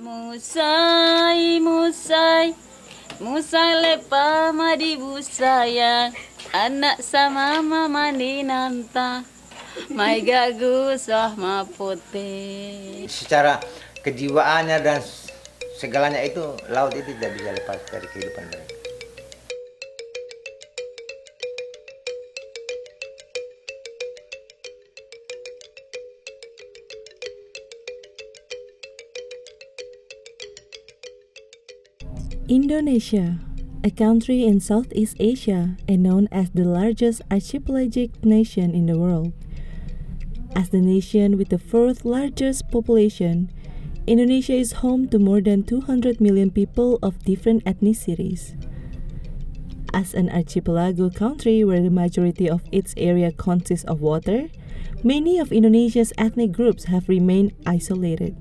Musai, musai, musai lepa madi busaya, anak sama mama ninanta, mai gagu sah mapote. Secara kejiwaannya dan segalanya itu, laut itu tidak bisa lepas dari kehidupan mereka. Indonesia, a country in Southeast Asia and known as the largest archipelagic nation in the world. As the nation with the fourth largest population, Indonesia is home to more than 200 million people of different ethnicities. As an archipelago country where the majority of its area consists of water, many of Indonesia's ethnic groups have remained isolated.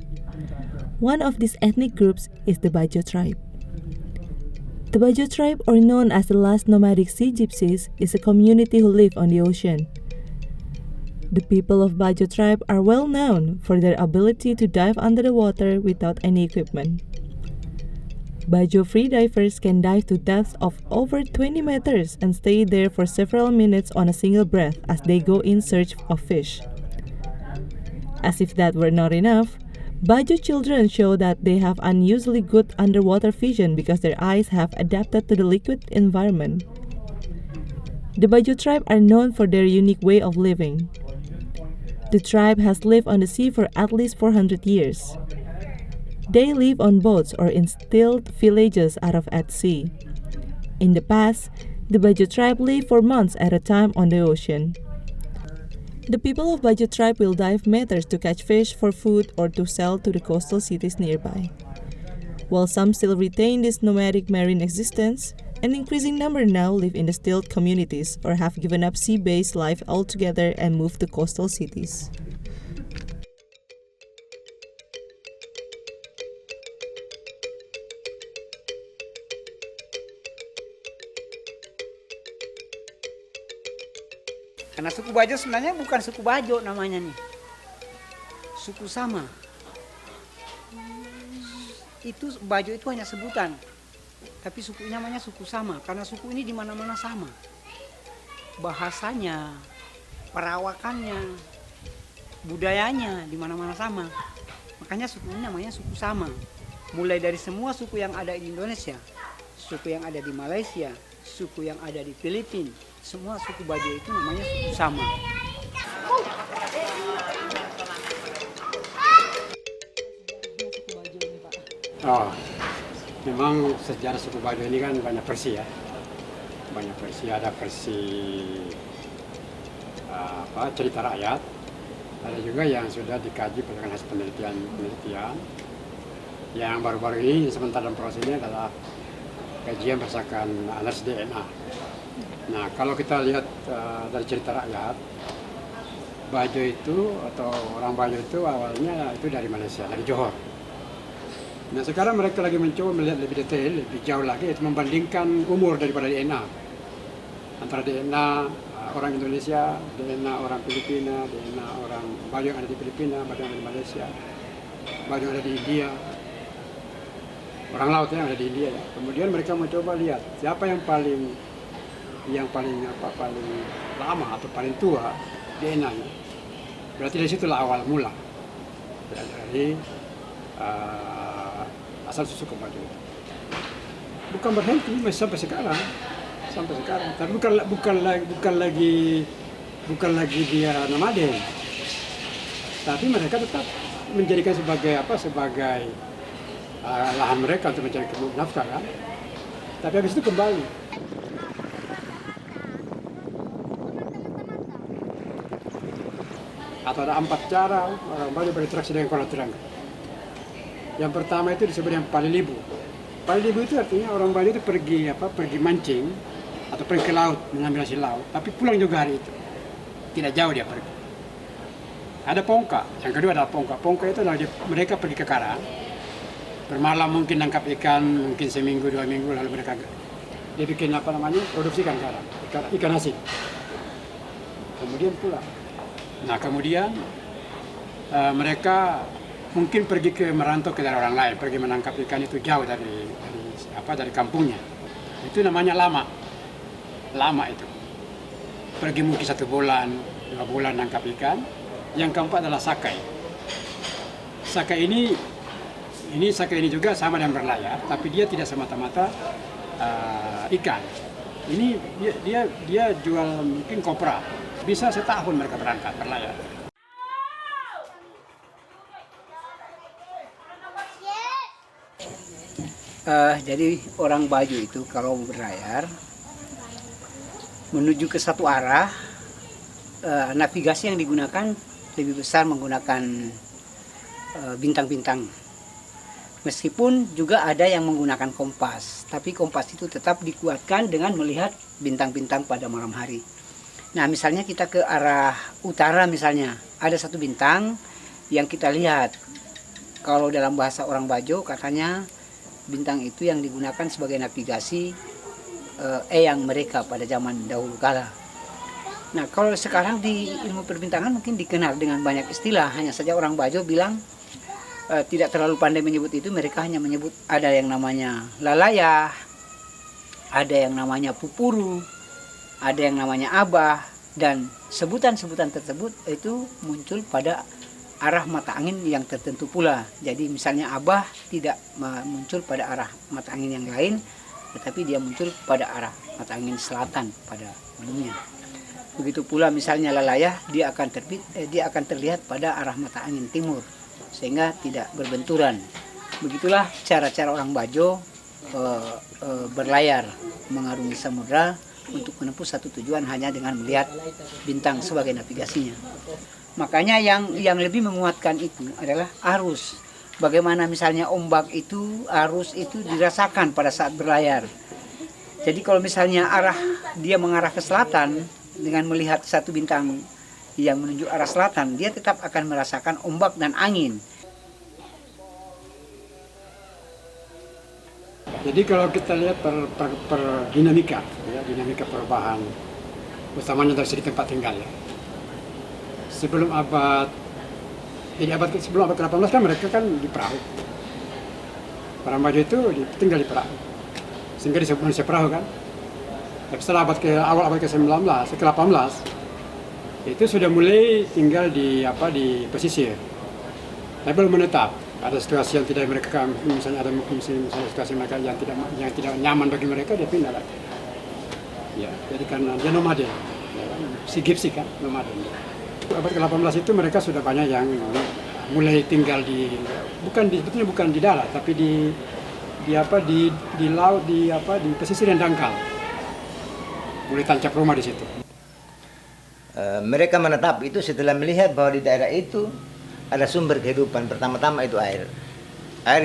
One of these ethnic groups is the Bajo tribe. The Bajo tribe, or known as the last nomadic sea gypsies, is a community who live on the ocean. The people of Bajo tribe are well known for their ability to dive under the water without any equipment. Bajo freedivers can dive to depths of over 20 meters and stay there for several minutes on a single breath as they go in search of fish. As if that were not enough, Bajo children show that they have unusually good underwater vision because their eyes have adapted to the liquid environment. The Bajo tribe are known for their unique way of living. The tribe has lived on the sea for at least 400 years. They live on boats or in stilt villages out of at sea. In the past, the Bajo tribe lived for months at a time on the ocean. The people of Bajo tribe will dive meters to catch fish for food or to sell to the coastal cities nearby. While some still retain this nomadic marine existence, an increasing number now live in the stilt communities or have given up sea-based life altogether and moved to coastal cities. Karena suku Bajo sebenarnya bukan suku Bajo namanya nih. Suku Sama. Itu Bajo itu hanya sebutan. Tapi suku namanya suku Sama karena suku ini di mana-mana sama. Bahasanya, perawakannya, budayanya di mana-mana sama. Makanya suku ini namanya suku Sama. Mulai dari semua suku yang ada di Indonesia, suku yang ada di Malaysia, suku yang ada di Filipina, semua suku Bajo itu namanya suku Sama. Oh, memang sejarah suku Bajo ini kan banyak versi ya. Banyak versi, ada versi cerita rakyat, ada juga yang sudah dikaji berdasarkan hasil penelitian. Yang baru-baru ini sementara dalam proses ini adalah kajian berdasarkan analisis DNA. Nah, kalau kita lihat dari cerita rakyat, Bajo itu atau orang Bajo itu awalnya itu dari Malaysia, dari Johor. Nah, sekarang mereka lagi mencoba melihat lebih detail, lebih jauh lagi, yaitu membandingkan umur daripada DNA. Antara DNA orang Indonesia, DNA orang Filipina, DNA orang Bajo yang ada di Filipina, Bajo yang ada di Malaysia, Bajo yang ada di India, orang laut yang ada di India ya. Kemudian mereka mencoba lihat siapa yang paling lama atau paling tua DNA-nya. Berarti dari situlah awal mula dari asal suku Bajo. Bukan berhenti masih sampai sekarang. Tapi bukan lagi dia nomaden. Tapi mereka tetap menjadikan sebagai lahan mereka untuk mencari nafkah kan. Tapi habis itu kembali. Atau ada 4 cara orang Bajo berinteraksi dengan kolam terang. Yang pertama itu disebut yang palilibu. Palilibu itu artinya orang Bajo itu pergi mancing atau pergi ke laut mengambil hasil laut, tapi pulang juga hari itu. Tidak jauh dia pergi. Ada pongka. Yang kedua adalah pongka. Pongka itu adalah mereka pergi ke karang, bermalam mungkin nangkap ikan, mungkin seminggu 2 minggu lalu mereka dia bikin produksi ikan karang, ikan asin. Kemudian pulang. Nah kemudian mereka mungkin pergi ke merantau ke daerah orang lain, pergi menangkap ikan itu jauh dari kampungnya. Itu namanya lama. Lama itu. Pergi mungkin 1 bulan, 2 bulan nangkap ikan. Yang keempat adalah sakai. Sakai ini juga sama dengan berlayar, tapi dia tidak semata-mata ikan. Ini dia jual mungkin kopra. Bisa setahun mereka berangkat berlayar. Jadi orang Bajo itu kalau berlayar menuju ke satu arah, navigasi yang digunakan lebih besar menggunakan bintang-bintang. Meskipun juga ada yang menggunakan kompas, tapi kompas itu tetap dikuatkan dengan melihat bintang-bintang pada malam hari. Nah, misalnya kita ke arah utara misalnya, ada satu bintang yang kita lihat. Kalau dalam bahasa orang Bajo katanya bintang itu yang digunakan sebagai navigasi eyang mereka pada zaman dahulu kala. Nah, kalau sekarang di ilmu perbintangan mungkin dikenal dengan banyak istilah. Hanya saja orang Bajo bilang tidak terlalu pandai menyebut itu. Mereka hanya menyebut ada yang namanya lalayah, ada yang namanya pupuru, ada yang namanya abah. Dan sebutan-sebutan tersebut itu muncul pada arah mata angin yang tertentu pula. Jadi misalnya abah tidak muncul pada arah mata angin yang lain, tetapi dia muncul pada arah mata angin selatan pada ujungnya. Begitu pula misalnya lalayah, dia akan terlihat pada arah mata angin timur, sehingga tidak berbenturan. Begitulah cara-cara orang Bajo berlayar mengarungi samudra untuk menempuh satu tujuan hanya dengan melihat bintang sebagai navigasinya. Makanya yang lebih menguatkan itu adalah arus. Bagaimana misalnya ombak itu, arus itu dirasakan pada saat berlayar. Jadi kalau misalnya dia mengarah ke selatan dengan melihat satu bintang yang menuju arah selatan, dia tetap akan merasakan ombak dan angin. Jadi kalau kita lihat per dinamika, dinamika perubahan, utamanya dari segi tempat tinggal ya. Sebelum abad ke-18 kan mereka kan di perahu. Orang Bajo itu tinggal di perahu, sehingga disebut manusia perahu kan. Tapi setelah awal abad ke-19, ke-18 itu sudah mulai tinggal di pesisir. Tapi belum menetap. Ada situasi yang tidak mereka, misalnya situasi mereka yang tidak nyaman bagi mereka, dia pindah lagi. Ya, jadi karena dia nomaden, si Gipsi kan nomaden. Abad ke-18 itu mereka sudah banyak yang mulai tinggal sebetulnya bukan di darat, tapi di laut, di pesisir yang dangkal. Mulai tancap rumah di situ. Mereka menetap itu setelah melihat bahwa di daerah itu ada sumber kehidupan. Pertama-tama itu air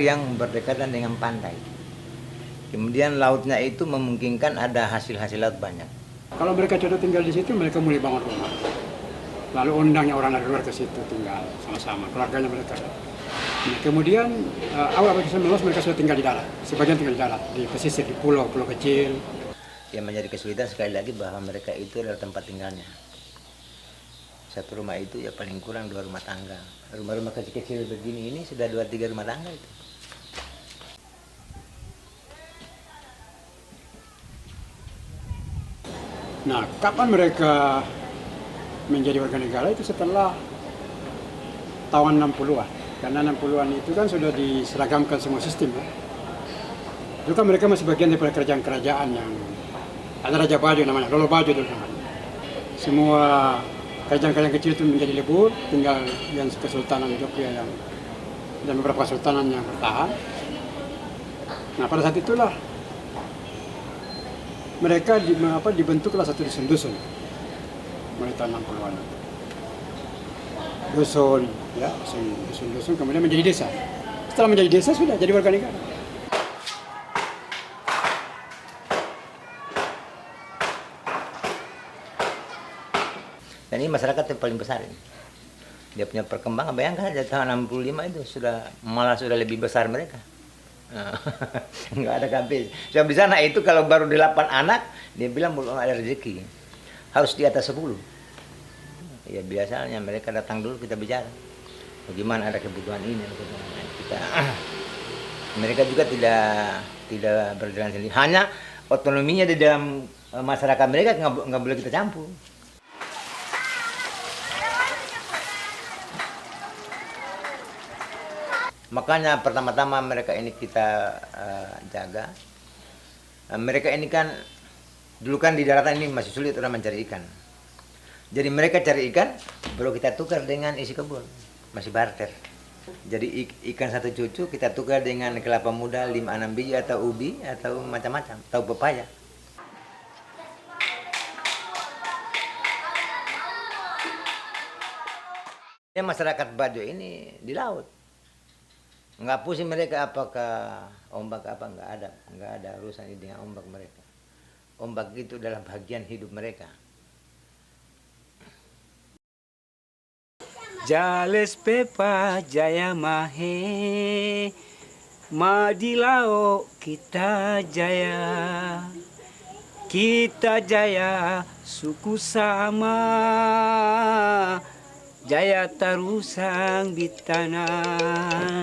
yang berdekatan dengan pantai. Kemudian lautnya itu memungkinkan ada hasil-hasil laut banyak. Kalau mereka sudah tinggal di situ, mereka mulai bangun rumah. Lalu undangnya orang dari luar ke situ tinggal sama-sama, keluarganya mereka. Nah, kemudian awal abad ke-19 mereka sudah tinggal di darat. Sebagian tinggal di darat, di pesisir, di pulau-pulau kecil. Yang menjadi kesulitan sekali lagi bahwa mereka itu adalah tempat tinggalnya. Satu rumah itu ya paling kurang 2 rumah tangga. Rumah-rumah kecil-kecil begini ini sudah 2-3 rumah tangga itu. Nah, kapan mereka menjadi warga negara itu setelah tahun 60-an. Karena 60-an itu kan sudah diseragamkan semua sistem. Ya. Itu kan mereka masih bagian daripada kerajaan-kerajaan yang ada Raja Bajo namanya, Lolo Bajo dulu namanya. Semua kerajaan-kerajaan kecil itu menjadi lebur, tinggal yang Kesultanan Jogja dan beberapa kesultanan yang bertahan. Nah, pada saat itulah mereka dibentuklah satu dusun-dusun mulai tahun 60-an. Dusun, ya, dusun-dusun kemudian menjadi desa. Setelah menjadi desa sudah jadi warga negara. Dan ini masyarakat yang paling besar ini. Dia punya perkembangan, bayangkan saja tahun 65 itu malah sudah lebih besar mereka. Nggak ada habis. Sebab di sana itu kalau baru 8 anak, dia bilang belum ada rezeki. Harus di atas 10. Ya biasanya mereka datang dulu kita bicara. bagaimana ada kebutuhan ini, kita mereka juga tidak berjalan sendiri. Hanya otonominya di dalam masyarakat mereka nggak boleh kita campur. Makanya pertama-tama mereka ini kita jaga. Mereka ini kan dulu kan di daratan ini masih sulit orang mencari ikan. Jadi mereka cari ikan, baru kita tukar dengan isi kebun, masih barter. Jadi ikan satu cucu kita tukar dengan kelapa muda 5-6 biji atau ubi atau macam-macam, atau pepaya. Masyarakat Bajo ini di laut. Nggak pusing mereka apakah ombak apa, nggak ada urusan ini dengan ombak mereka. Ombak itu adalah bagian hidup mereka. Jales pepa jaya mahe, madilao kita jaya suku sama, jaya tarusang di tanah.